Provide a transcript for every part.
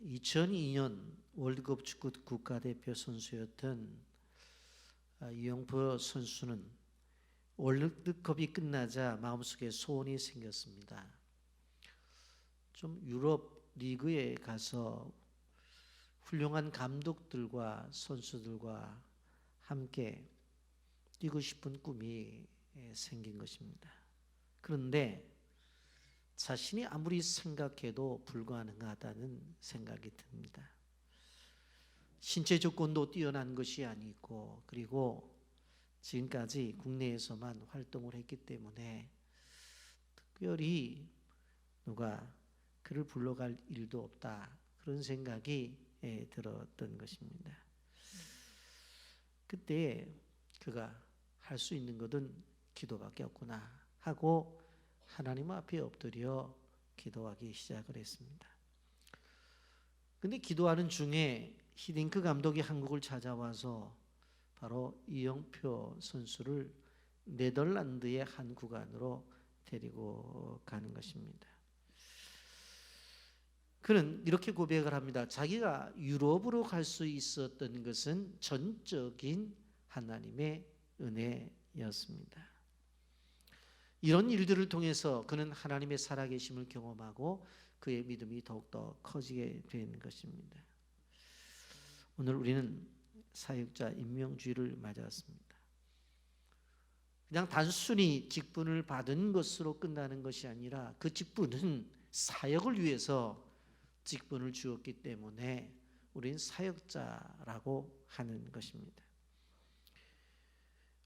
2002년 월드컵 축구 국가대표 선수였던 이영표 선수는 월드컵이 끝나자 마음속에 소원이 생겼습니다. 좀 유럽 리그에 가서 훌륭한 감독들과 선수들과 함께 뛰고 싶은 꿈이 생긴 것입니다. 그런데 자신이 아무리 생각해도 불가능하다는 생각이 듭니다. 신체 조건도 뛰어난 것이 아니고, 그리고 지금까지 국내에서만 활동을 했기 때문에 특별히 누가 그를 불러갈 일도 없다, 그런 생각이 들었던 것입니다. 그때 그가 할 수 있는 것은 기도밖에 없구나 하고 하나님 앞에 엎드려 기도하기 시작을 했습니다. 근데 기도하는 중에 히딩크 감독이 한국을 찾아와서 바로 이영표 선수를 네덜란드의 한 구간으로 데리고 가는 것입니다. 그는 이렇게 고백을 합니다. 자기가 유럽으로 갈 수 있었던 것은 전적인 하나님의 은혜였습니다. 이런 일들을 통해서 그는 하나님의 살아계심을 경험하고 그의 믿음이 더욱더 커지게 된 것입니다. 오늘 우리는 사역자 임명주의를 맞았습니다. 그냥 단순히 직분을 받은 것으로 끝나는 것이 아니라 그 직분은 사역을 위해서 직분을 주었기 때문에 우리는 사역자라고 하는 것입니다.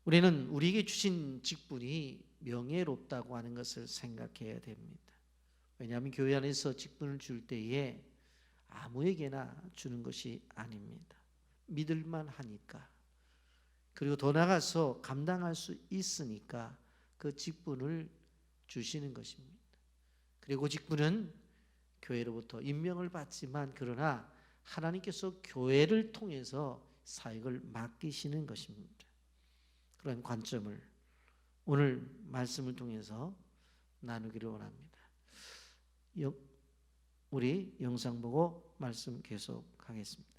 우리는 우리에게 주신 직분이 명예롭다고 하는 것을 생각해야 됩니다. 왜냐하면 교회 안에서 직분을 줄 때에 아무에게나 주는 것이 아닙니다. 믿을만 하니까, 그리고 더 나아가서 감당할 수 있으니까 그 직분을 주시는 것입니다. 그리고 직분은 교회로부터 임명을 받지만, 그러나 하나님께서 교회를 통해서 사역을 맡기시는 것입니다. 그런 관점을 오늘 말씀을 통해서 나누기를 원합니다. 우리 영상 보고 말씀 계속하겠습니다.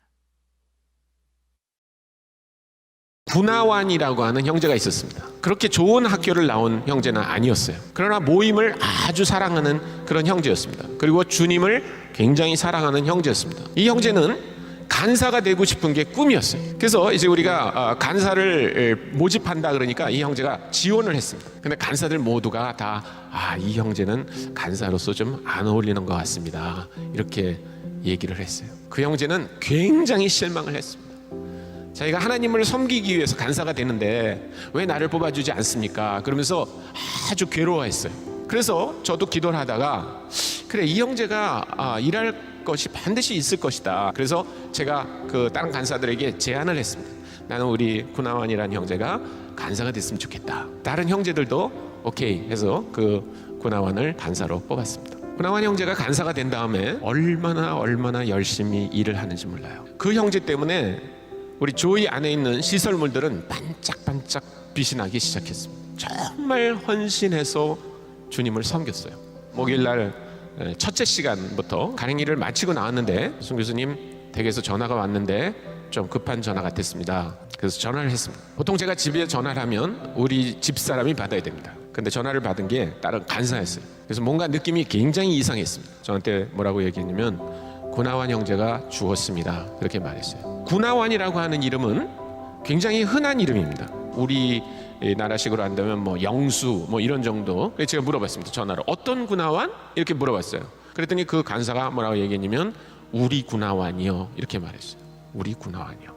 구나완이라고 하는 형제가 있었습니다. 그렇게 좋은 학교를 나온 형제는 아니었어요. 그러나 모임을 아주 사랑하는 그런 형제였습니다. 그리고 주님을 굉장히 사랑하는 형제였습니다. 이 형제는 간사가 되고 싶은 게 꿈이었어요. 그래서 이제 우리가 간사를 모집한다 그러니까 이 형제가 지원을 했습니다. 근데 간사들 모두가 다 이 형제는 간사로서 좀 안 어울리는 것 같습니다, 이렇게 얘기를 했어요. 그 형제는 굉장히 실망을 했습니다. 자기가 하나님을 섬기기 위해서 간사가 되는데 왜 나를 뽑아주지 않습니까? 그러면서 아주 괴로워했어요. 그래서 저도 기도를 하다가, 그래, 이 형제가 일할 것이 반드시 있을 것이다. 그래서 제가 그 다른 간사들에게 제안을 했습니다. 나는 우리 구나완이라는 형제가 간사가 됐으면 좋겠다. 다른 형제들도 오케이 해서 그 구나완을 간사로 뽑았습니다. 구나완 형제가 간사가 된 다음에 얼마나 열심히 일을 하는지 몰라요. 그 형제 때문에 우리 조이 안에 있는 시설물들은 반짝반짝 빛이 나기 시작했습니다. 정말 헌신해서 주님을 섬겼어요. 목요일날 첫째 시간부터 간행일을 마치고 나왔는데 송 교수님 댁에서 전화가 왔는데 좀 급한 전화 같았습니다. 그래서 전화를 했습니다. 보통 제가 집에 전화를 하면 우리 집사람이 받아야 됩니다. 근데 전화를 받은 게 다른 간사였어요. 그래서 뭔가 느낌이 굉장히 이상했습니다. 저한테 뭐라고 얘기했냐면 구나완 형제가 죽었습니다, 그렇게 말했어요. 구나완이라고 하는 이름은 굉장히 흔한 이름입니다. 우리 나라식으로 한다면 뭐 영수 뭐 이런 정도. 그래서 제가 물어봤습니다. 전화로 어떤 구나완? 이렇게 물어봤어요. 그랬더니 그 간사가 뭐라고 얘기했냐면 우리 구나완이요, 이렇게 말했어요. 우리 구나완이요.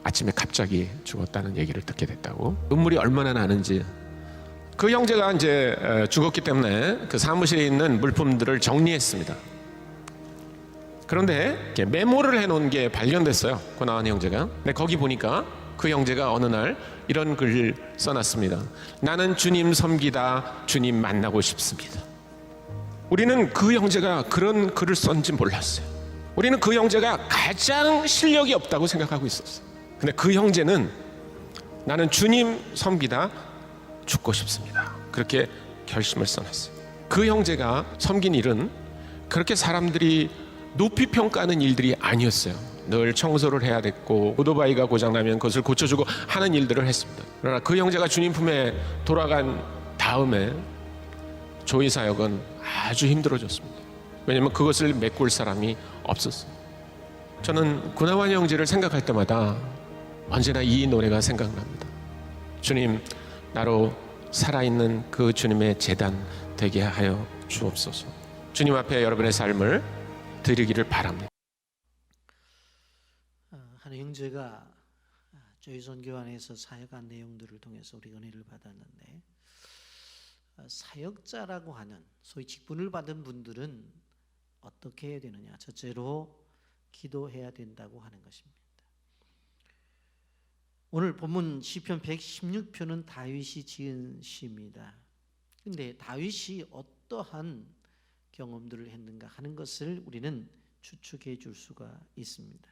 아침에 갑자기 죽었다는 얘기를 듣게 됐다고. 눈물이 얼마나 나는지. 그 형제가 이제 죽었기 때문에 그 사무실에 있는 물품들을 정리했습니다. 그런데 메모를 해놓은 게 발견됐어요, 구나완 형제가. 근데 거기 보니까 그 형제가 어느 날 이런 글을 써놨습니다. 나는 주님 섬기다 주님 만나고 싶습니다. 우리는 그 형제가 그런 글을 썼는지 몰랐어요. 우리는 그 형제가 가장 실력이 없다고 생각하고 있었어요. 근데 그 형제는 나는 주님 섬기다 죽고 싶습니다, 그렇게 결심을 써놨어요. 그 형제가 섬긴 일은 그렇게 사람들이 높이 평가하는 일들이 아니었어요. 늘 청소를 해야 됐고 오토바이가 고장나면 그것을 고쳐주고 하는 일들을 했습니다. 그러나 그 형제가 주님 품에 돌아간 다음에 조이 사역은 아주 힘들어졌습니다. 왜냐하면 그것을 메꿀 사람이 없었어요. 저는 구나완 형제를 생각할 때마다 언제나 이 노래가 생각납니다. 주님, 나로 살아있는 그 주님의 제단 되게 하여 주옵소서. 주님 앞에 여러분의 삶을 드리기를 바랍니다. 한 형제가 조이선교 안에서 사역한 내용들을 통해서 우리 은혜를 받았는데, 사역자라고 하는 소위 직분을 받은 분들은 어떻게 해야 되느냐? 첫째로 기도해야 된다고 하는 것입니다. 오늘 본문 시편 116편은 다윗이 지은 시입니다. 그런데 다윗이 어떠한 경험들을 했는가 하는 것을 우리는 추측해 줄 수가 있습니다.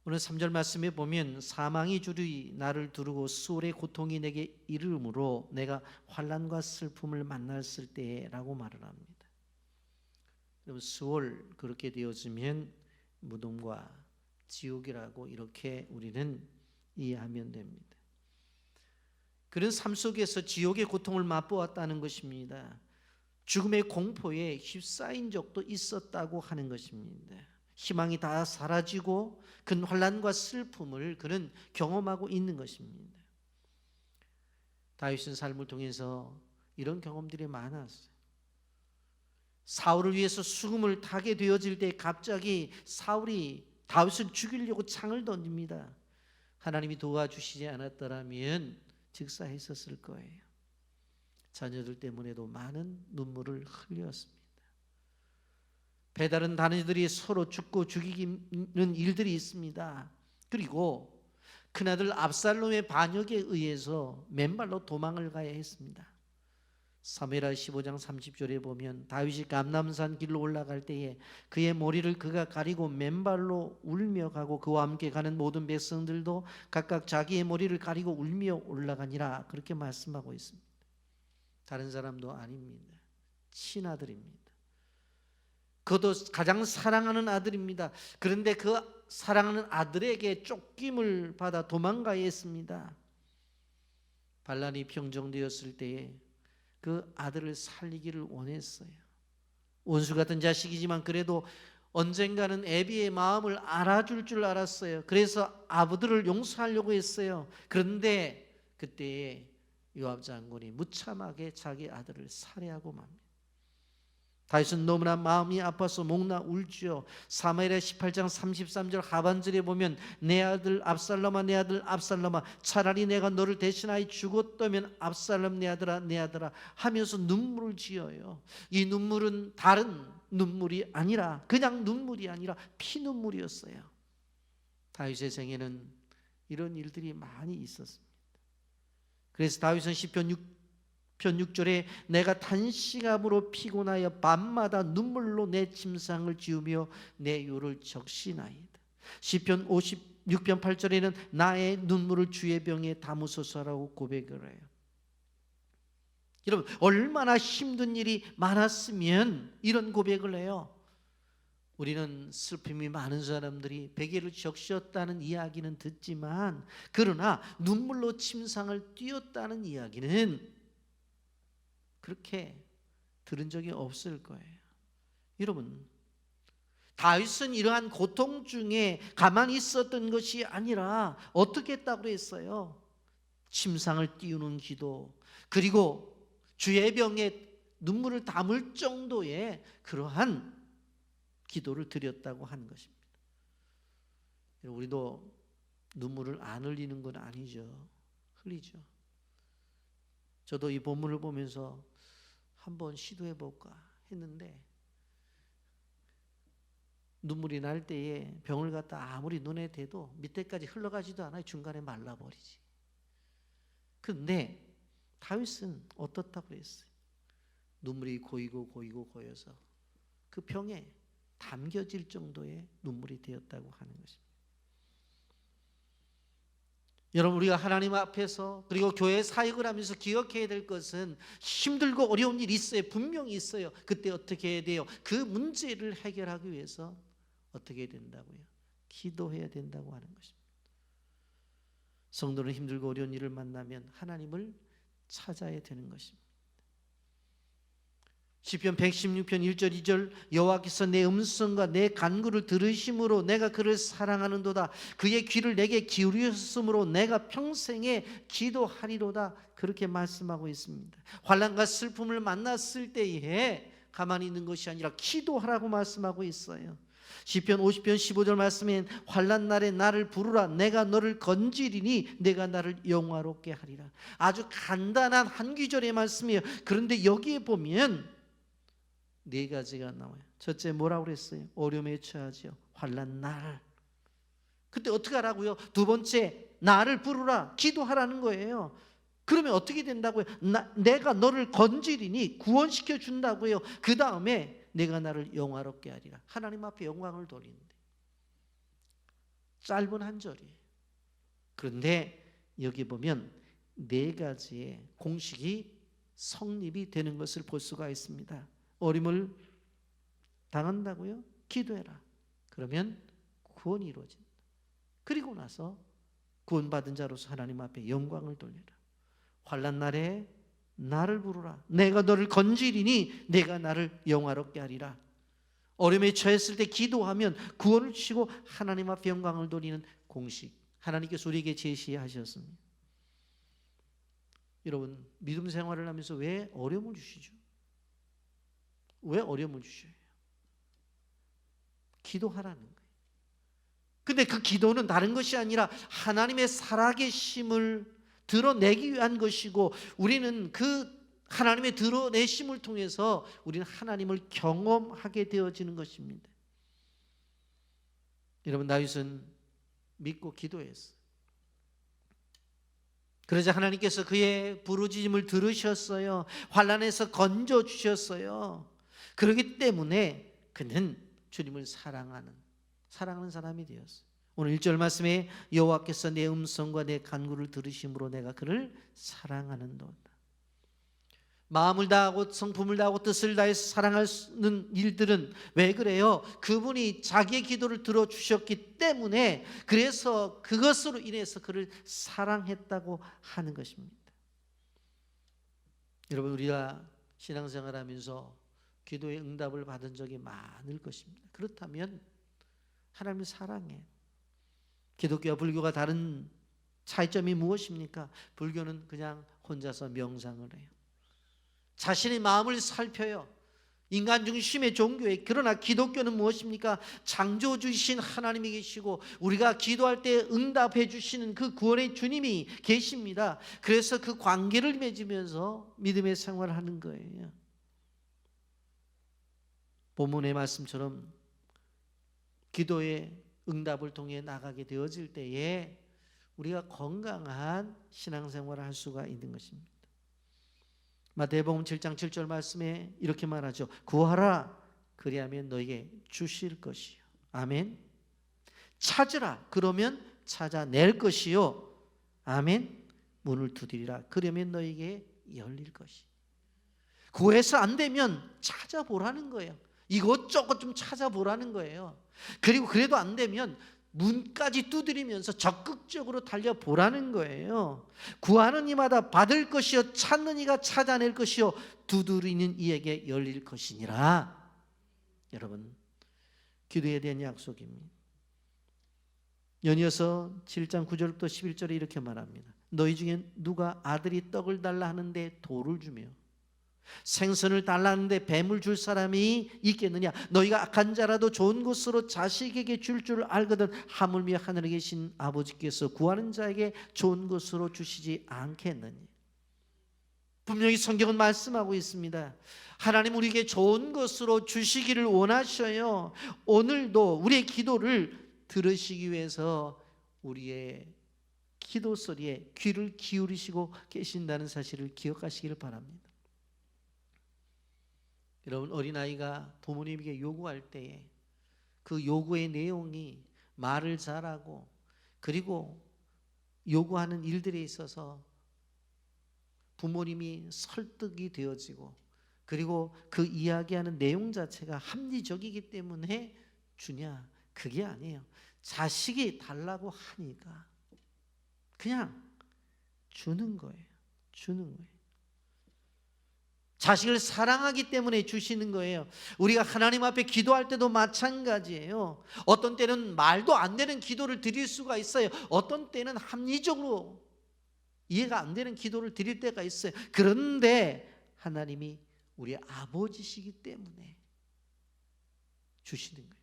오늘 3절 말씀에 보면 사망이 주리 나를 두르고 수월의 고통이 내게 이르므로 내가 환난과 슬픔을 만났을 때라고 말을 합니다. 그럼 수월 그렇게 되어지면 무덤과 지옥이라고 이렇게 우리는 이해하면 됩니다. 그런 삶 속에서 지옥의 고통을 맛보았다는 것입니다. 죽음의 공포에 휩싸인 적도 있었다고 하는 것입니다. 희망이 다 사라지고 큰 환난과 슬픔을 그는 경험하고 있는 것입니다. 다윗은 삶을 통해서 이런 경험들이 많았어요. 사울을 위해서 수금을 타게 되어질 때 갑자기 사울이 다윗을 죽이려고 창을 던집니다. 하나님이 도와주시지 않았더라면 즉사했었을 거예요. 자녀들 때문에도 많은 눈물을 흘렸습니다. 배다른 다니들이 서로 죽고 죽이는 일들이 있습니다. 그리고 큰아들 압살롬의 반역에 의해서 맨발로 도망을 가야 했습니다. 사무엘하 15장 30절에 보면 다윗이 감람산 길로 올라갈 때에 그의 머리를 그가 가리고 맨발로 울며 가고 그와 함께 가는 모든 백성들도 각각 자기의 머리를 가리고 울며 올라가니라 그렇게 말씀하고 있습니다. 다른 사람도 아닙니다. 친아들입니다. 그도 가장 사랑하는 아들입니다. 그런데 그 사랑하는 아들에게 쫓김을 받아 도망가야 했습니다. 반란이 평정되었을 때에 그 아들을 살리기를 원했어요. 원수 같은 자식이지만 그래도 언젠가는 애비의 마음을 알아줄 줄 알았어요. 그래서 아버들을 용서하려고 했어요. 그런데 그때에 요압 장군이 무참하게 자기 아들을 살해하고 맙니다. 다윗은 너무나 마음이 아파서 목나 울지요. 사무엘하 18장 33절 하반절에 보면 내 아들 압살롬아 내 아들 압살롬아 차라리 내가 너를 대신하여 죽었다면 압살롬 내 아들아 하면서 눈물을 지어요. 이 눈물은 다른 눈물이 아니라 그냥 눈물이 아니라 피눈물이었어요. 다윗의 생에는 이런 일들이 많이 있었습니다. 그래서 다윗은 시편 6절에 내가 탄식함으로 피곤하여 밤마다 눈물로 내 침상을 지우며 내 요를 적시나이다. 시편 56편 8절에는 나의 눈물을 주의 병에 담으소서라고 고백을 해요. 여러분 얼마나 힘든 일이 많았으면 이런 고백을 해요. 우리는 슬픔이 많은 사람들이 베개를 적셨다는 이야기는 듣지만 그러나 눈물로 침상을 띄었다는 이야기는 그렇게 들은 적이 없을 거예요. 여러분 다윗은 이러한 고통 중에 가만히 있었던 것이 아니라 어떻게 했다고 했어요? 침상을 띄우는 기도 그리고 주의 병에 눈물을 담을 정도의 그러한 기도를 드렸다고 하는 것입니다. 우리도 눈물을 안 흘리는 건 아니죠. 흘리죠. 저도 이 본문을 보면서 한번 시도해 볼까 했는데 눈물이 날 때에 병을 갖다 아무리 눈에 대도 밑에까지 흘러가지도 않아요. 중간에 말라버리지. 그런데 다윗은 어떻다고 했어요? 눈물이 고여서 그 병에 담겨질 정도의 눈물이 되었다고 하는 것입니다. 여러분, 우리가 하나님 앞에서 그리고 교회 사역을 하면서 기억해야 될 것은 힘들고 어려운 일이 있어요. 분명히 있어요. 그때 어떻게 해야 돼요? 그 문제를 해결하기 위해서 어떻게 해야 된다고요? 기도해야 된다고 하는 것입니다. 성도는 힘들고 어려운 일을 만나면 하나님을 찾아야 되는 것입니다. 시편 116편 1절 2절 여호와께서 내 음성과 내 간구를 들으심으로 내가 그를 사랑하는도다. 그의 귀를 내게 기울였으므로 내가 평생에 기도하리로다. 그렇게 말씀하고 있습니다. 환난과 슬픔을 만났을 때에 가만히 있는 것이 아니라 기도하라고 말씀하고 있어요. 시편 50편 15절 말씀엔 환난 날에 나를 부르라. 내가 너를 건지리니 내가 나를 영화롭게 하리라. 아주 간단한 한 구절의 말씀이에요. 그런데 여기에 보면 네 가지가 나와요. 첫째 뭐라고 그랬어요? 어려움에 처하지요. 환난 날. 그때 어떻게 하라고요? 두 번째 나를 부르라. 기도하라는 거예요. 그러면 어떻게 된다고요? 내가 너를 건지리니 구원시켜 준다고요. 그 다음에 내가 나를 영화롭게 하리라. 하나님 앞에 영광을 돌리는데 짧은 한 절이에요. 그런데 여기 보면 네 가지의 공식이 성립이 되는 것을 볼 수가 있습니다. 어림을 당한다고요? 기도해라. 그러면 구원이 이루어진다. 그리고 나서 구원받은 자로서 하나님 앞에 영광을 돌려라. 환난 날에 나를 부르라. 내가 너를 건지리니 내가 나를 영화롭게 하리라. 어려움에 처했을 때 기도하면 구원을 주시고 하나님 앞에 영광을 돌리는 공식, 하나님께서 우리에게 제시하셨습니다. 여러분, 믿음 생활을 하면서 왜 어려움을 주시죠? 왜 어려움을 주셔요? 기도하라는 거예요. 근데 그 기도는 다른 것이 아니라 하나님의 살아계심을 드러내기 위한 것이고, 우리는 그 하나님의 드러내심을 통해서 우리는 하나님을 경험하게 되어지는 것입니다. 여러분, 다윗은 믿고 기도했어요. 그러자 하나님께서 그의 부르짖음을 들으셨어요. 환난에서 건져 주셨어요. 그렇기 때문에 그는 주님을 사랑하는 사람이 되었어요. 오늘 1절 말씀에 여호와께서 내 음성과 내 간구를 들으심으로 내가 그를 사랑하는도다. 마음을 다하고 성품을 다하고 뜻을 다해서 사랑하는 일들은 왜 그래요? 그분이 자기의 기도를 들어주셨기 때문에, 그래서 그것으로 인해서 그를 사랑했다고 하는 것입니다. 여러분, 우리가 신앙생활하면서 기도의 응답을 받은 적이 많을 것입니다. 그렇다면 하나님을 사랑해요. 기독교와 불교가 다른 차이점이 무엇입니까? 불교는 그냥 혼자서 명상을 해요. 자신의 마음을 살펴요. 인간 중심의 종교예요. 그러나 기독교는 무엇입니까? 창조주이신 하나님이 계시고 우리가 기도할 때 응답해 주시는 그 구원의 주님이 계십니다. 그래서 그 관계를 맺으면서 믿음의 생활을 하는 거예요. 본문의 말씀처럼 기도의 응답을 통해 나가게 되어질 때에 우리가 건강한 신앙생활을 할 수가 있는 것입니다. 마태복음 7장 7절 말씀에 이렇게 말하죠. 구하라 그리하면 너에게 주실 것이요. 아멘. 찾으라 그러면 찾아낼 것이요. 아멘. 문을 두드리라 그러면 너에게 열릴 것이. 구해서 안 되면 찾아보라는 거예요. 이것저것 좀 찾아보라는 거예요. 그리고 그래도 안 되면 문까지 두드리면서 적극적으로 달려보라는 거예요. 구하는 이마다 받을 것이요 찾는 이가 찾아낼 것이요 두드리는 이에게 열릴 것이니라. 여러분, 기도에 대한 약속입니다. 연이어서 7장 9절부터 11절에 이렇게 말합니다. 너희 중에 누가 아들이 떡을 달라 하는데 돌을 주며 생선을 달라는데 뱀을 줄 사람이 있겠느냐? 너희가 악한 자라도 좋은 것으로 자식에게 줄 알거든 하물며 하늘에 계신 아버지께서 구하는 자에게 좋은 것으로 주시지 않겠느냐? 분명히 성경은 말씀하고 있습니다. 하나님 우리에게 좋은 것으로 주시기를 원하셔요. 오늘도 우리의 기도를 들으시기 위해서 우리의 기도 소리에 귀를 기울이시고 계신다는 사실을 기억하시기를 바랍니다. 여러분, 어린아이가 부모님에게 요구할 때에 그 요구의 내용이 말을 잘하고 그리고 요구하는 일들에 있어서 부모님이 설득이 되어지고, 그리고 그 이야기하는 내용 자체가 합리적이기 때문에 주냐? 그게 아니에요. 자식이 달라고 하니까 그냥 주는 거예요. 주는 거예요. 자식을 사랑하기 때문에 주시는 거예요. 우리가 하나님 앞에 기도할 때도 마찬가지예요. 어떤 때는 말도 안 되는 기도를 드릴 수가 있어요. 어떤 때는 합리적으로 이해가 안 되는 기도를 드릴 때가 있어요. 그런데 하나님이 우리 아버지시기 때문에 주시는 거예요.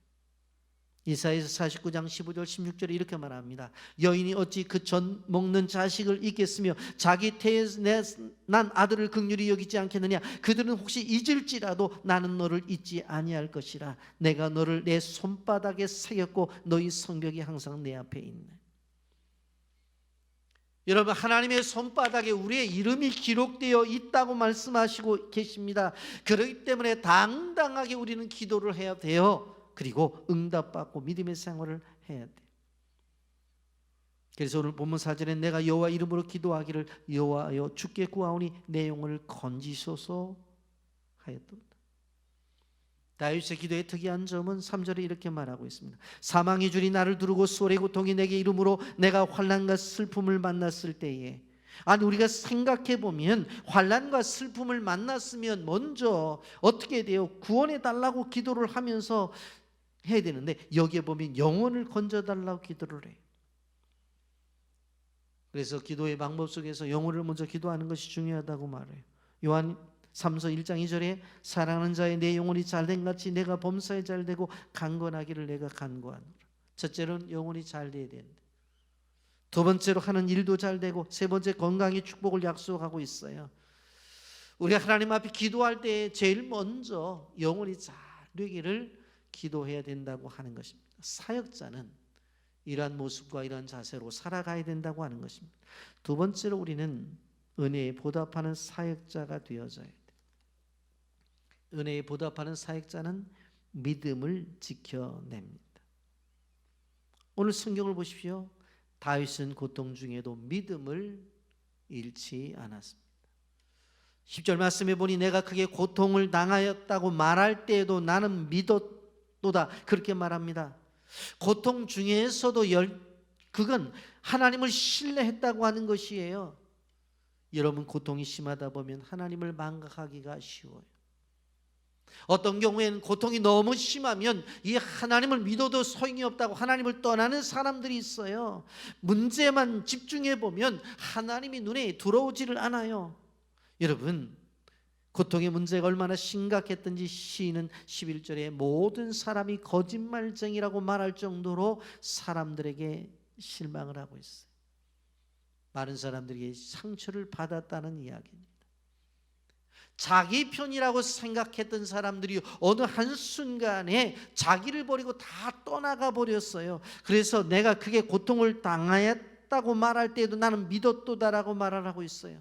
이사야서 49장 15절 16절에 이렇게 말합니다. 여인이 어찌 그 젖 먹는 자식을 잊겠으며 자기 태에 난 아들을 긍휼히 여기지 않겠느냐. 그들은 혹시 잊을지라도 나는 너를 잊지 아니할 것이라. 내가 너를 내 손바닥에 새겼고 너희 성벽이 항상 내 앞에 있네. 여러분, 하나님의 손바닥에 우리의 이름이 기록되어 있다고 말씀하시고 계십니다. 그렇기 때문에 당당하게 우리는 기도를 해야 돼요. 그리고 응답받고 믿음의 생활을 해야 돼요. 그래서 오늘 본문 4절에 내가 여호와 이름으로 기도하기를 여호와여 주께 구하오니 내 영혼을 건지소서 하였도다. 다윗의 기도의 특이한 점은 3절에 이렇게 말하고 있습니다. 사망의 줄이 나를 두르고 수월의 고통이 내게 이름으로 내가 환난과 슬픔을 만났을 때에, 아니 우리가 생각해 보면 환난과 슬픔을 만났으면 먼저 어떻게 돼요? 구원해 달라고 기도를 하면서 해야 되는데, 여기에 보면 영혼을 건져 달라고 기도를 해요. 그래서 기도의 방법 속에서 영혼을 먼저 기도하는 것이 중요하다고 말해요. 요한 3서 1장 2절에 사랑하는 자의 내 영혼이 잘된 같이 내가 범사에 잘되고 강건하기를 내가 간구하노라. 첫째로는 영혼이 잘돼야 된다. 두 번째로 하는 일도 잘되고, 세 번째 건강의 축복을 약속하고 있어요. 우리가 하나님 앞에 기도할 때 제일 먼저 영혼이 잘되기를 기도해야 된다고 하는 것입니다. 사역자는 이러한 모습과 이러한 자세로 살아가야 된다고 하는 것입니다. 두 번째로 우리는 은혜에 보답하는 사역자가 되어져야 돼요. 은혜에 보답하는 사역자는 믿음을 지켜냅니다. 오늘 성경을 보십시오. 다윗은 고통 중에도 믿음을 잃지 않았습니다. 10절 말씀해 보니 내가 크게 고통을 당하였다고 말할 때에도 나는 믿었도다, 그렇게 말합니다. 고통 중에서도 그건 하나님을 신뢰했다고 하는 것이에요. 여러분, 고통이 심하다 보면 하나님을 망각하기가 쉬워요. 어떤 경우에는 고통이 너무 심하면 이 하나님을 믿어도 소용이 없다고 하나님을 떠나는 사람들이 있어요. 문제만 집중해 보면 하나님이 눈에 들어오지를 않아요. 여러분, 고통의 문제가 얼마나 심각했던지 시인은 11절에 모든 사람이 거짓말쟁이라고 말할 정도로 사람들에게 실망을 하고 있어요. 많은 사람들에게 상처를 받았다는 이야기입니다. 자기 편이라고 생각했던 사람들이 어느 한순간에 자기를 버리고 다 떠나가 버렸어요. 그래서 내가 그게 고통을 당하였다고 말할 때에도 나는 믿었도다라고 말을 하고 있어요.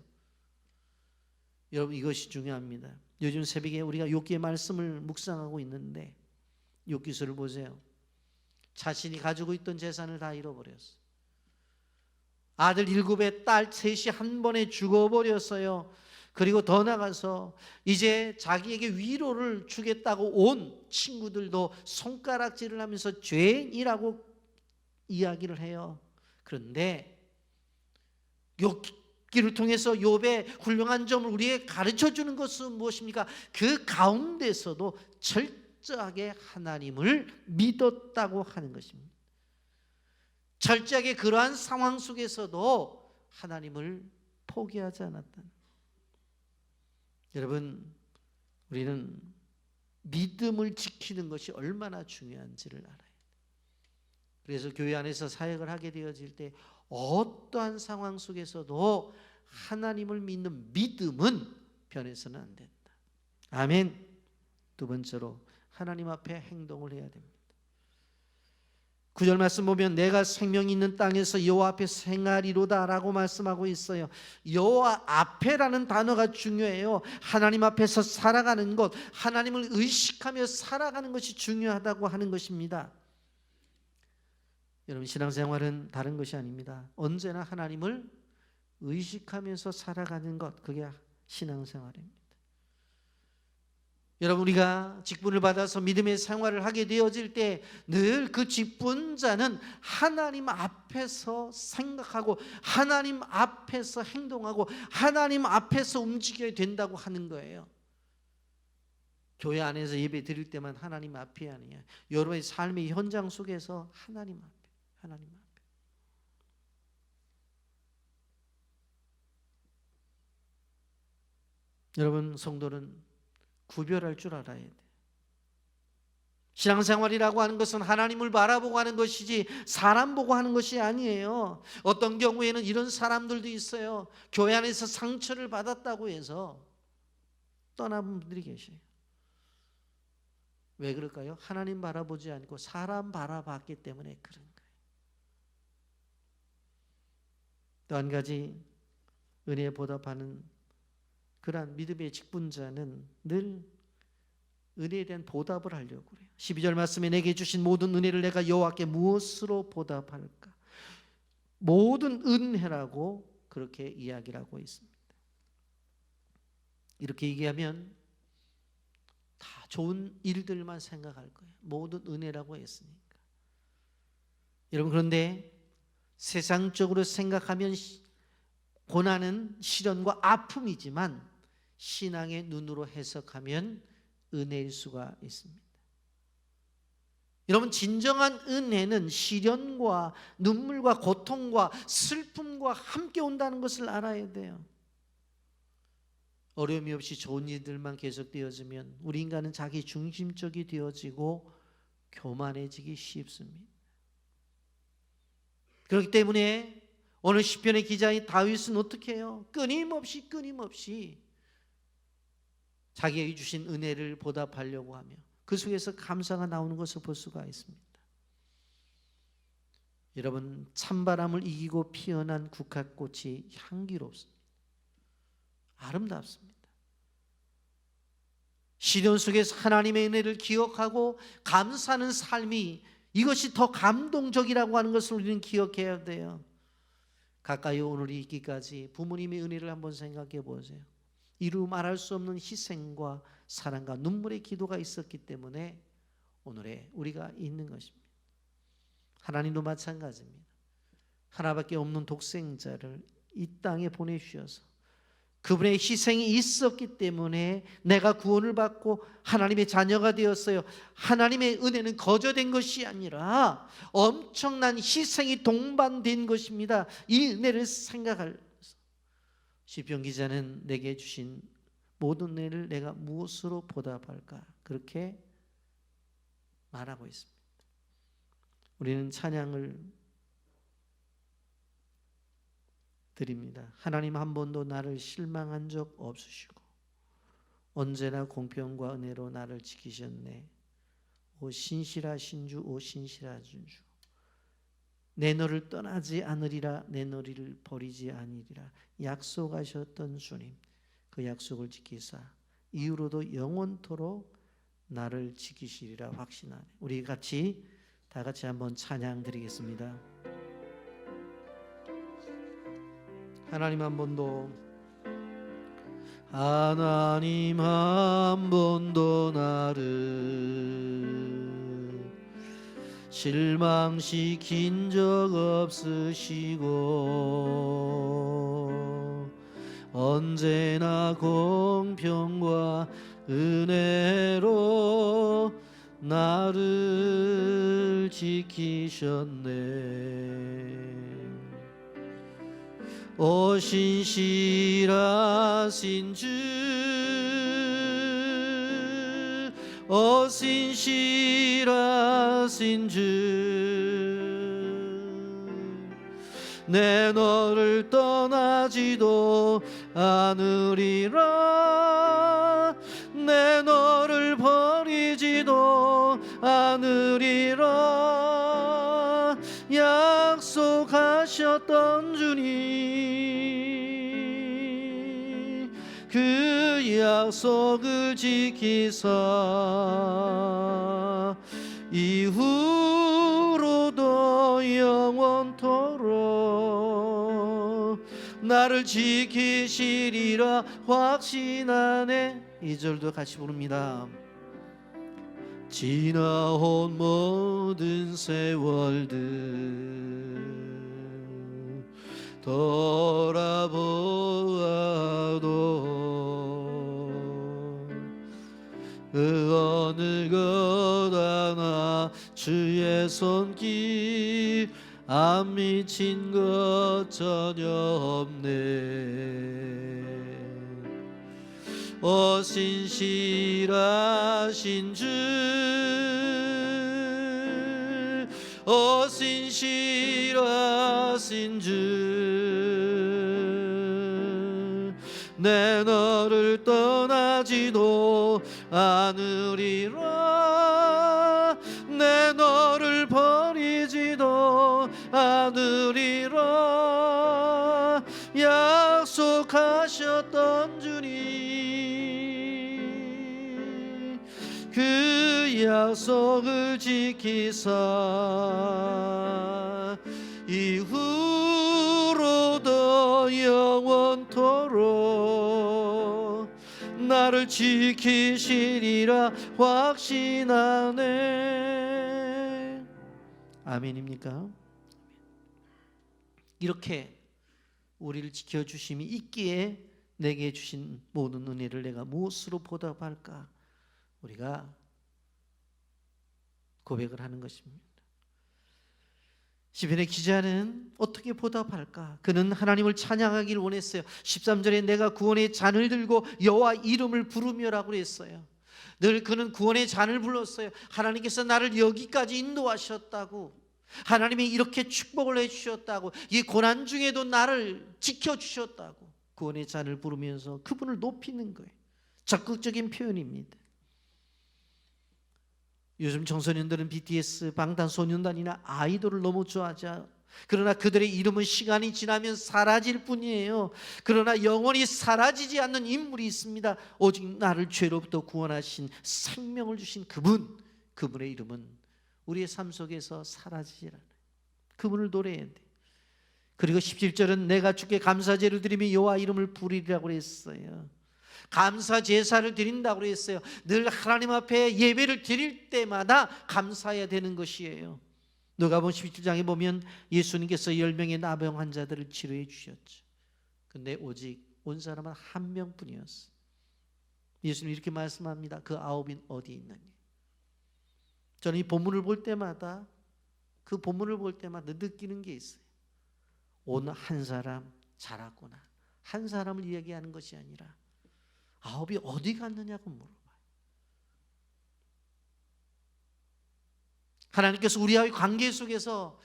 여러분, 이것이 중요합니다. 요즘 새벽에 우리가 욥기의 말씀을 묵상하고 있는데 욥기서를 보세요. 자신이 가지고 있던 재산을 다 잃어버렸어요. 아들 7에 딸 3이 한 번에 죽어버렸어요. 그리고 더 나가서 이제 자기에게 위로를 주겠다고 온 친구들도 손가락질을 하면서 죄인이라고 이야기를 해요. 그런데 욥기를 통해서 욥의 훌륭한 점을 우리에게 가르쳐주는 것은 무엇입니까? 그 가운데서도 철저하게 하나님을 믿었다고 하는 것입니다. 철저하게 그러한 상황 속에서도 하나님을 포기하지 않았다. 여러분, 우리는 믿음을 지키는 것이 얼마나 중요한지를 알아요. 그래서 교회 안에서 사역을 하게 되어질 때 어떠한 상황 속에서도 하나님을 믿는 믿음은 변해서는 안 된다. 아멘. 두 번째로 하나님 앞에 행동을 해야 됩니다. 9절 말씀 보면 내가 생명이 있는 땅에서 여호와 앞에 생하리로다 라고 말씀하고 있어요. 여호와 앞에라는 단어가 중요해요. 하나님 앞에서 살아가는 것, 하나님을 의식하며 살아가는 것이 중요하다고 하는 것입니다. 여러분, 신앙생활은 다른 것이 아닙니다. 언제나 하나님을 의식하면서 살아가는 것, 그게 신앙생활입니다. 여러분, 우리가 직분을 받아서 믿음의 생활을 하게 되어질 때 늘 그 직분자는 하나님 앞에서 생각하고 하나님 앞에서 행동하고 하나님 앞에서 움직여야 된다고 하는 거예요. 교회 안에서 예배 드릴 때만 하나님 앞이 아니에요. 여러분의 삶의 현장 속에서 하나님 앞에. 여러분, 성도는 구별할 줄 알아야 돼요. 신앙생활이라고 하는 것은 하나님을 바라보고 하는 것이지 사람 보고 하는 것이 아니에요. 어떤 경우에는 이런 사람들도 있어요. 교회 안에서 상처를 받았다고 해서 떠나는 분들이 계셔요. 왜 그럴까요? 하나님 바라보지 않고 사람 바라봤기 때문에 그런 거예요. 또 한 가지 은혜에 보답하는 그러한 믿음의 직분자는 늘 은혜에 대한 보답을 하려고 그래요. 12절 말씀에 내게 주신 모든 은혜를 내가 여호와께 무엇으로 보답할까? 모든 은혜라고 그렇게 이야기를 하고 있습니다. 이렇게 얘기하면 다 좋은 일들만 생각할 거예요. 모든 은혜라고 했으니까. 여러분, 그런데 세상적으로 생각하면 고난은 시련과 아픔이지만 신앙의 눈으로 해석하면 은혜일 수가 있습니다. 여러분, 진정한 은혜는 시련과 눈물과 고통과 슬픔과 함께 온다는 것을 알아야 돼요. 어려움이 없이 좋은 일들만 계속되어지면 우리 인간은 자기 중심적이 되어지고 교만해지기 쉽습니다. 그렇기 때문에 오늘 시편의 기자인 다윗은 어떻게 해요? 끊임없이 자기에게 주신 은혜를 보답하려고 하며 그 속에서 감사가 나오는 것을 볼 수가 있습니다. 여러분, 찬바람을 이기고 피어난 국화꽃이 향기롭습니다. 아름답습니다. 시련 속에서 하나님의 은혜를 기억하고 감사하는 삶이, 이것이 더 감동적이라고 하는 것을 우리는 기억해야 돼요. 가까이 오늘이 있기까지 부모님의 은혜를 한번 생각해 보세요. 이루 말할 수 없는 희생과 사랑과 눈물의 기도가 있었기 때문에 오늘의 우리가 있는 것입니다. 하나님도 마찬가지입니다. 하나밖에 없는 독생자를 이 땅에 보내주셔서 그분의 희생이 있었기 때문에 내가 구원을 받고 하나님의 자녀가 되었어요. 하나님의 은혜는 거저된 것이 아니라 엄청난 희생이 동반된 것입니다. 이 은혜를 생각할 시편 기자는 내게 주신 모든 은혜를 내가 무엇으로 보답할까? 그렇게 말하고 있습니다. 우리는 찬양을 드립니다. 하나님, 한 번도 나를 실망한 적 없으시고 언제나 공평과 은혜로 나를 지키셨네. 오 신실하신 주, 오 신실하신 주, 내 너를 떠나지 않으리라, 내 너를 버리지 아니리라 약속하셨던 주님, 그 약속을 지키사 이후로도 영원토록 나를 지키시리라 확신하네. 우리 다 같이 한번 찬양 드리겠습니다. 하나님, 한 번도 나를 실망시킨 적 없으시고 언제나 공평과 은혜로 나를 지키셨네. 오 신실하신 주, 오 신실하신 주, 내 너를 떠나지도 않으리라, 내 너를 버리지도 않으리라 약속하셨던 주님, 그 약속을 지키사 이후로도 영원토록 나를 지키시리라 확신하네. 2절도 같이 부릅니다. 지나온 모든 세월들 돌아보아도 그 어느 것 하나 주의 손길 안 미친 것 전혀 없네. 신실하신 주, 신실하신 주, 내 너를 떠나지도 않으리라. 내 너를 버리지도 않으리라. 약속하셨던 주님, 그 약속을 지키사 이후로도 영원토록 나를 지키시리라 확신하네. 아멘입니까? 이렇게 우리를 지켜주심이 있기에 내게 주신 모든 은혜를 내가 무엇으로 보답할까? 우리가 고백을 하는 것입니다. 시편의 기자는 어떻게 보답할까? 그는 하나님을 찬양하기를 원했어요. 13절에 내가 구원의 잔을 들고 여호와 이름을 부르며라고 했어요. 늘 그는 구원의 잔을 불렀어요. 하나님께서 나를 여기까지 인도하셨다고, 하나님이 이렇게 축복을 해주셨다고, 이 고난 중에도 나를 지켜주셨다고 구원의 잔을 부르면서 그분을 높이는 거예요. 적극적인 표현입니다. 요즘 청소년들은 BTS, 방탄소년단이나 아이돌을 너무 좋아하죠. 그러나 그들의 이름은 시간이 지나면 사라질 뿐이에요. 그러나 영원히 사라지지 않는 인물이 있습니다. 오직 나를 죄로부터 구원하신 생명을 주신 그분의 이름은 우리의 삶 속에서 사라지지 않아요. 그분을 노래해야 돼. 그리고 17절은 내가 주께 감사제를 드리며 여호와 이름을 부르리라고 했어요. 감사 제사를 드린다고 했어요. 늘 하나님 앞에 예배를 드릴 때마다 감사해야 되는 것이에요. 누가복음 17장에 보면 예수님께서 10명의 나병 환자들을 치료해 주셨죠. 근데 오직 온 사람은 한 명뿐이었어요. 예수님 이렇게 말씀합니다. 그 9인 어디 있느냐. 저는 이 본문을 볼 때마다, 그 본문을 볼 때마다 느끼는 게 있어요. 오늘 한 사람 잘하구나. 한 사람을 이야기하는 것이 아니라 9이 어디 갔느냐고 물어봐요. 하나님께서 우리와의 관계 속에서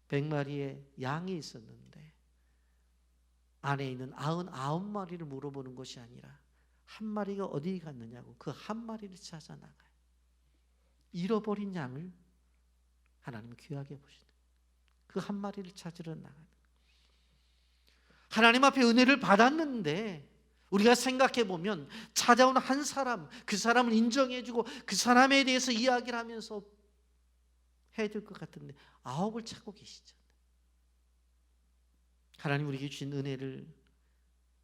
100마리의 양이 있었는데 안에 있는 99마리를 물어보는 것이 아니라 한 마리가 어디 갔느냐고 그 한 마리를 찾아 나가요. 잃어버린 양을 하나님 귀하게 보시는 그 한 마리를 찾으러 나가는. 하나님 앞에 은혜를 받았는데 우리가 생각해 보면 찾아온 한 사람, 그 사람을 인정해주고 그 사람에 대해서 이야기를 하면서 해야 될 것 같은데 9을 찾고 계시잖아요. 하나님 우리에게 주신 은혜를,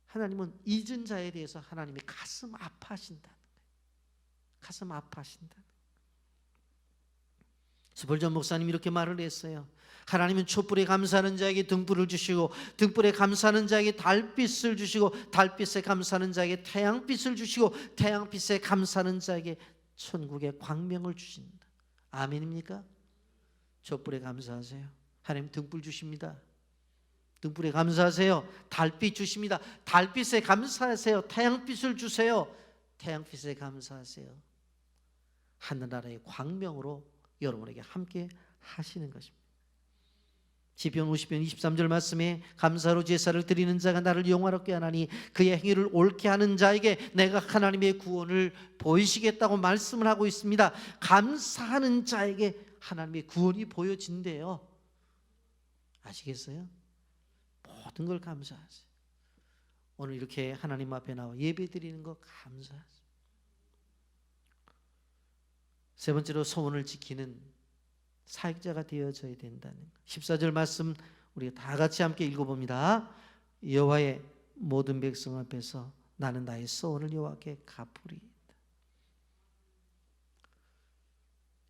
하나님은 잊은 자에 대해서 하나님이 가슴 아파하신다는 거예요. 가슴 아파하신다는 거예요. 스펄전 목사님 이렇게 말을 했어요. 하나님은 촛불에 감사하는 자에게 등불을 주시고 등불에 감사하는 자에게 달빛을 주시고 달빛에 감사하는 자에게 태양빛을 주시고 태양빛에 감사하는 자에게 천국의 광명을 주신다. 아멘입니까? 촛불에 감사하세요. 하나님 등불 주십니다. 등불에 감사하세요. 달빛 주십니다. 달빛에 감사하세요. 태양빛을 주세요. 태양빛에 감사하세요. 하늘나라의 광명으로 여러분에게 함께 하시는 것입니다. 시편 50편 23절 말씀에 감사로 제사를 드리는 자가 나를 영화롭게 하나니 그의 행위를 옳게 하는 자에게 내가 하나님의 구원을 보이시겠다고 말씀을 하고 있습니다. 감사하는 자에게 하나님의 구원이 보여진대요. 아시겠어요? 모든 걸 감사하세요. 오늘 이렇게 하나님 앞에 나와 예배 드리는 거 감사하세요. 세 번째로 소원을 지키는 사역자가 되어져야 된다는 것. 14절 말씀 우리가 다 같이 함께 읽어봅니다. 여호와의 모든 백성 앞에서 나는 나의 소원을 여호와께 갚으리.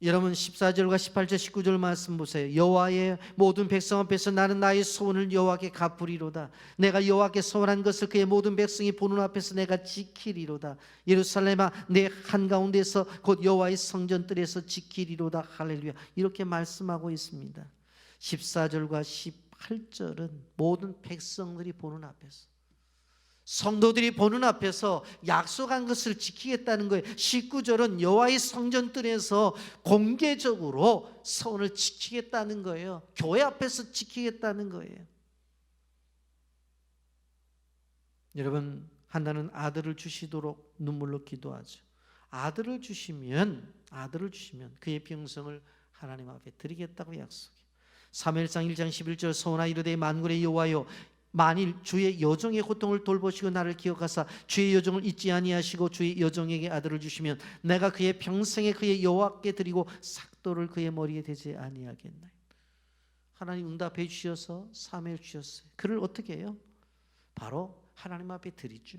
여러분 14절과 18절 19절 말씀 보세요. 여호와의 모든 백성 앞에서 나는 나의 소원을 여호와께 갚으리로다. 내가 여호와께 소원한 것을 그의 모든 백성이 보는 앞에서 내가 지키리로다. 예루살렘아 내 한가운데서 곧 여호와의 성전들에서 지키리로다. 할렐루야. 이렇게 말씀하고 있습니다. 14절과 18절은 모든 백성들이 보는 앞에서, 성도들이 보는 앞에서 약속한 것을 지키겠다는 거예요. 19절은 여호와의 성전들에서 공개적으로 소원을 지키겠다는 거예요. 교회 앞에서 지키겠다는 거예요. 여러분, 하나는 아들을 주시도록 눈물로 기도하죠. 아들을 주시면 그의 병성을 하나님 앞에 드리겠다고 약속해요. 사무엘상 1장 11절 소원하 이르되 만군의 여호와여 만일 주의 여종의 고통을 돌보시고 나를 기억하사 주의 여종을 잊지 아니하시고 주의 여종에게 아들을 주시면 내가 그의 평생에 그의 여호와께 드리고 삭도를 그의 머리에 대지 아니하겠나요? 하나님 응답해 주셔서 사무엘 주셨어요. 그를 어떻게 해요? 바로 하나님 앞에 드리죠.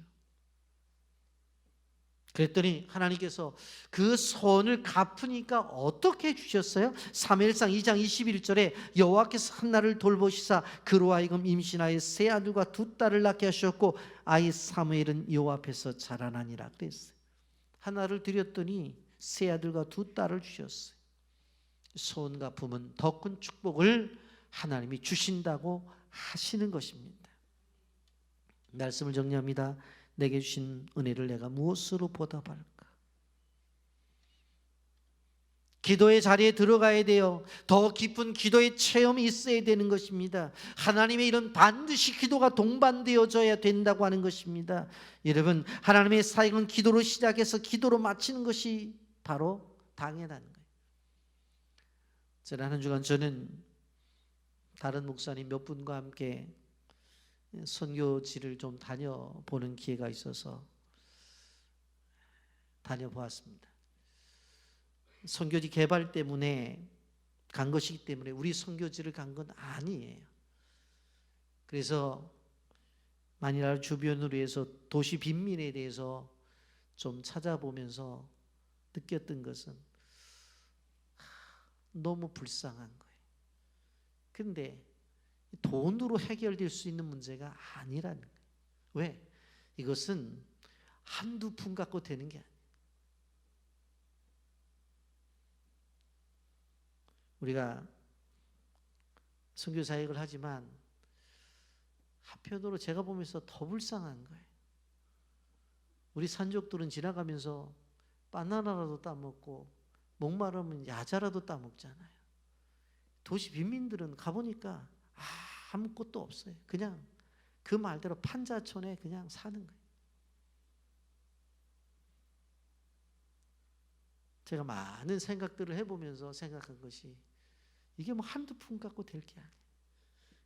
그랬더니 하나님께서 그 소원을 갚으니까 어떻게 해주셨어요? 사무엘상 2장 21절에 여호와께서 한나를 돌보시사 그로 하여금 임신하여 세 아들과 두 딸을 낳게 하셨고 아이 사무엘은 여호와 앞에서 자라나니라 그랬어요. 하나를 드렸더니 세 아들과 두 딸을 주셨어요. 소원 갚으면 더 큰 축복을 하나님이 주신다고 하시는 것입니다. 말씀을 정리합니다. 내게 주신 은혜를 내가 무엇으로 보답할까? 기도의 자리에 들어가야 돼요. 더 깊은 기도의 체험이 있어야 되는 것입니다. 하나님의 이런 반드시 기도가 동반되어져야 된다고 하는 것입니다. 여러분, 하나님의 사역은 기도로 시작해서 기도로 마치는 것이 바로 당연한 거예요. 지난 한 주간 저는 다른 목사님 몇 분과 함께 선교지를 좀 다녀보는 기회가 있어서 다녀보았습니다. 선교지 개발 때문에 간 것이기 때문에 우리 선교지를 간 건 아니에요. 그래서 마닐라 주변으로 해서 도시 빈민에 대해서 좀 찾아보면서 느꼈던 것은 너무 불쌍한 거예요. 그런데 돈으로 해결될 수 있는 문제가 아니라는 거예요. 왜? 이것은 한두 푼 갖고 되는 게 아니에요. 우리가 선교 사역을 하지만 한편으로 제가 보면서 더 불쌍한 거예요. 우리 산족들은 지나가면서 바나나라도 따먹고 목마르면 야자라도 따먹잖아요. 도시 빈민들은 가보니까 아무것도 없어요. 그냥 그 말대로 판자촌에 그냥 사는 거예요. 제가 많은 생각들을 해보면서 생각한 것이 이게 뭐 한두 푼 갖고 될 게 아니에요.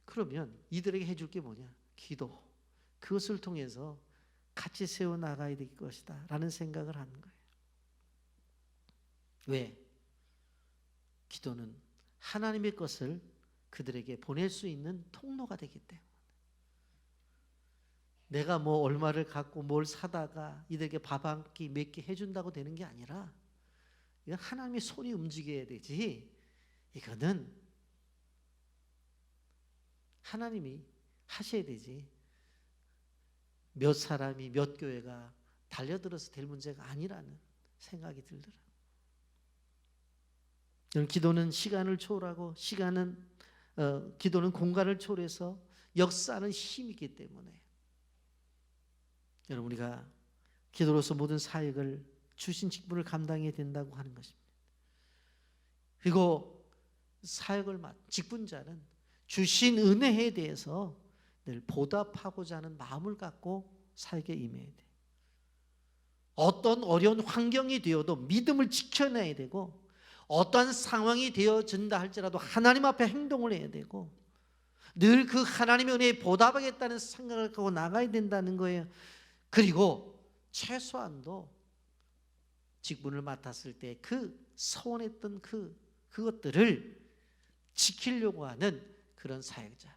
그러면 이들에게 해줄 게 뭐냐? 기도. 그것을 통해서 같이 세워나가야 될 것이다 라는 생각을 하는 거예요. 왜? 기도는 하나님의 것을 그들에게 보낼 수 있는 통로가 되기 때문에. 내가 뭐 얼마를 갖고 뭘 사다가 이들에게 밥 한 끼 몇 끼 해준다고 되는 게 아니라 이건 하나님의 손이 움직여야 되지, 이거는 하나님이 하셔야 되지, 몇 사람이 몇 교회가 달려들어서 될 문제가 아니라는 생각이 들더라고요. 기도는 시간을 초월하고 기도는 공간을 초월해서 역사하는 힘이 있기 때문에 여러분, 우리가 기도로서 모든 사역을 주신 직분을 감당해야 된다고 하는 것입니다. 그리고 사역을 맡은 직분자는 주신 은혜에 대해서 늘 보답하고자 하는 마음을 갖고 사역에 임해야 돼. 어떤 어려운 환경이 되어도 믿음을 지켜내야 되고, 어떠한 상황이 되어진다 할지라도 하나님 앞에 행동을 해야 되고, 늘 그 하나님의 은혜에 보답하겠다는 생각을 갖고 나가야 된다는 거예요. 그리고 최소한도 직분을 맡았을 때 그 서원했던 그것들을 지키려고 하는 그런 사역자,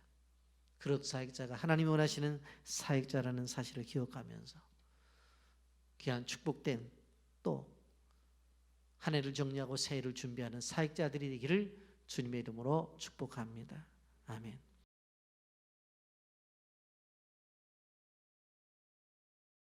그런 사역자가 하나님이 원하시는 사역자라는 사실을 기억하면서 귀한 축복된 또 한 해를 정리하고 새해를 준비하는 사역자들이 되기를 주님의 이름으로 축복합니다. 아멘.